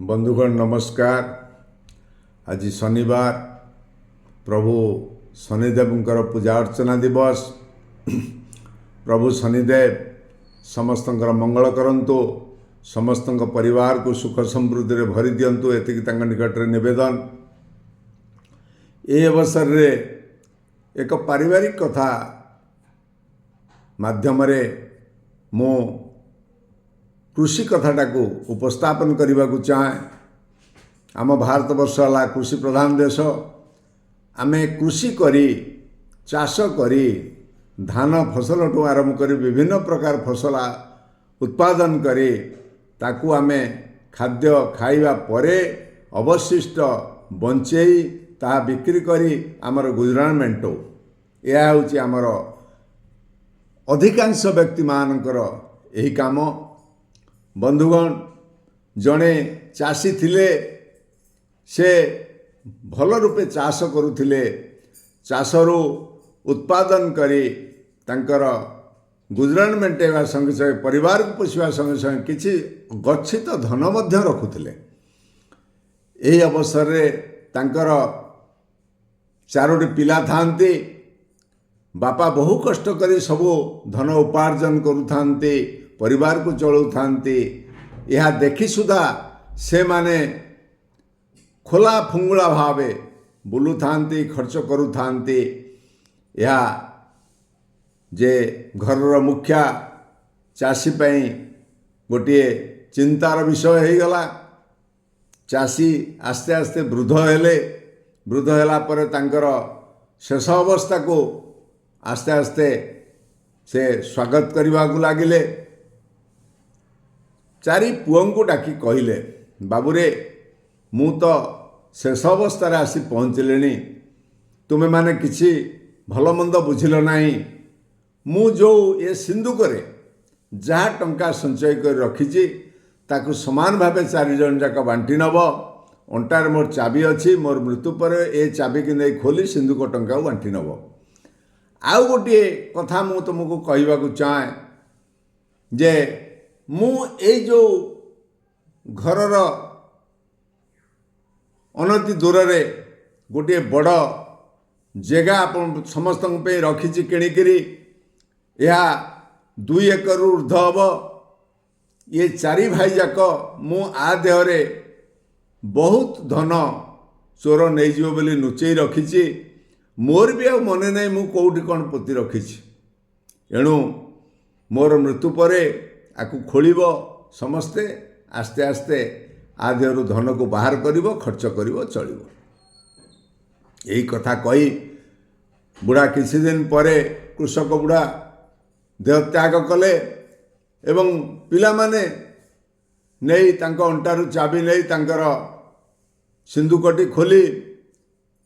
बंधुगण नमस्कार। आज शनिवार प्रभु शनिदेवंकर पूजा अर्चना दिवस। प्रभु शनिदेव समस्त मंगल करंतु, समस्त परिवार को सुख समृद्धि रे भरी दियंतु, एतिकी तांका निकट रे निवेदन। ए अवसर रे एक पारिवारिक कथा माध्यम रे मो कृषि कथाटा को उपस्थापन करने को चाहे। आम भारत वर्ष है कृषि प्रधान देश। आमे कृषि करी चाष करी धान फसल ठू आरंभ कर विभिन्न प्रकार फसल उत्पादन करी ताकू आमे खाद्य खाइबा परे अवशिष्ट बंचेई ता बिक्री करी आमर गुजरान मेंटो। यह हूँ आमर अधिकांश व्यक्ति मानकर यही काम। बंधुगण जड़े चाषी थिले, से भल रूपे चाष करुथिले, चाषरू उत्पादन करी तांकर गुजरान मेंटेवा संगे संगे परिवार को पोषिबा संगे संगे किछि गच्छित धन मध्य रखुथिले। एही अवसर रे तांकर चारोटी पिला थांती। बापा बहु कष्ट करी सबु धन उपार्जन करुथांती, परिवार को चलू थांती। यह देखी सुधा से माने खोला फुंगुला भावे बुलू थांती, खर्च करू थांती। यह जे घर मुखिया चाषी पई गोटे चिंतार विषय हो गला। चाषी आस्ते आस्ते वृद्ध हेले, वृद्ध होला परे तांकर शेष अवस्था को आस्ते आस्ते से स्वागत करने को लगिले। चारि पुओं को डाकी कहले, बाबूरे मु तो शेष अवस्था आसी पहुँचले, तुम्हें माने किसी भल मंद बुझिल नहीं। मु जो ये सिंधुकरे जहाँ टंका संचय कर रखी ताकू समान भावे चारि जन जाक बांटी नब। अंटार मोर चाबी अच्छी, मोर मृत्यु पर ए चाबी की नहीं खोली सिंधुक टंका बांटी नब। आउ गोटे कथा मु तुमको कहवाक चाहे जे मु ए जो घरर अनति दूर रे गोटे बड़ जगह अपन समस्त रखी किणिकी। यह 2 एकर ऊर्ध हम। ये चारि भाई जाक मु आ देहरे बहुत धन चोर नहीं जीव बोली लुचई रखी। मोर भी आ मन नहीं मु कौटी कौन पोती रखी। एणु मोर मृत्यु परे आकु खोलिब समस्ते, आस्ते आस्ते आदेहरु धन को बाहर करिब, खर्च करिब, चलिब। यही कथा कही बुढ़ा किछि दिन परे कृषक बुढ़ा देह त्याग कले एवं पिला माने नहीं तांको अंटारू चाबी नहीं तांकर सिंधुकटी खोली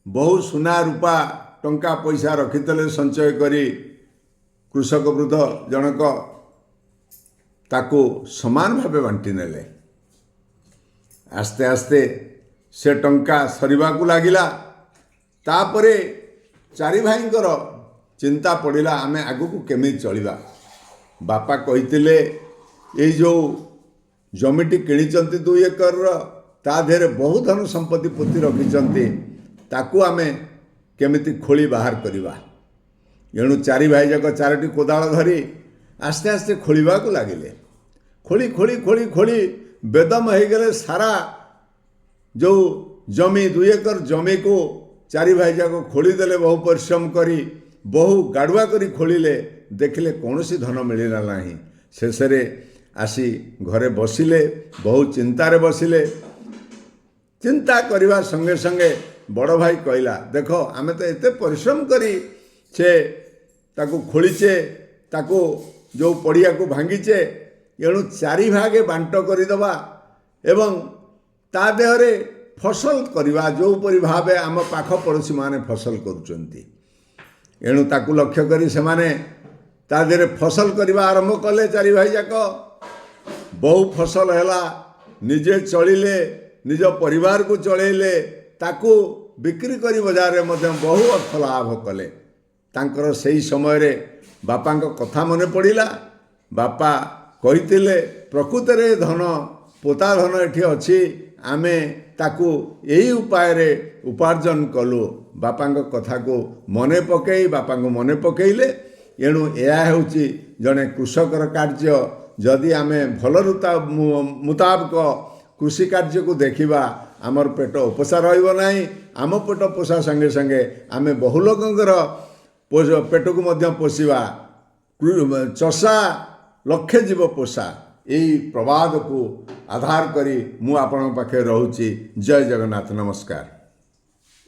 बहु सुना रूपा टंका पैसा रखितले संचय करी कृषक वृद्ध जनक ताकू समान भावे बांटी नेले। आस्ते आस्ते से टंका सरीबा को लागिला। तापरे चारि भाईंकर चिंता पड़िला, आमे आगु को केमी चलिबा। बापा कहितिले ए जो जमिटी किणिचंती 2 एकर ता धेरे बहु धन संपत्ति पोती रखिचंती, ताकू आमे केमिति खोली बाहर करिबा। एणु चारि भाई जाक चारोटी कोदाଳ धरी आस्ते आस्ते खोलिबा को लागिले। खोली खोली खोली खोली बेदम हो गले। सारा जो जमी 2 एकर जमी को चारि भाई जाक खोलीदेले। बहु परिश्रम करी बहु गाड़ुआ करी खोलिले, देखिले कौनसी धन मिलला नहीं। शेषरे आसी घरे बसिले, बहु चिंतारे बसिले। चिंता करवा संगे संगे बड़ भाई कहला, देख आमे तो एते परिश्रम करी से ताकू खोलीचे, ताकू जो पड़िया को भांगीचे, एणु 4 भागे बांट करदबा एवं ता देहरे फसल करवा जो परि भावे आम पाख पड़ोशी माने फसल करुचंती। एणु ताकू लक्ष्य करी से माने ता देहरे फसल करवा आरंभ कले। 4 भाई जाक बहु फसल हैला, निजे चलिले, निज परिवार को चलैले, ताकू बिक्री करी बाजार रे मध्य बहु अर्थ लाभ कले। तांकर सही समय रे बापांक कथा मने पड़िला। बापा कहितिले प्रकृत रे धन पोता धन एठी अछि आमे ताकू यही उपाय उपार्जन कलु बापा कथा को मने पकई बापा को मने पकईले एणु यह होची जड़े कृषकर कार्य जदि आमे भल मुताबक कृषि कार्य को देखिबा आमर पेट उपसा रहिबो नाही आम पेट पोषा संगे संगे आमे बहु लोकंकर पेट को मध्य पोषिबा चषा लक्षे जीव पोषा यही प्रवाद को आधार करी मु आपण पाखे रहूची। जय जगन्नाथ नमस्कार।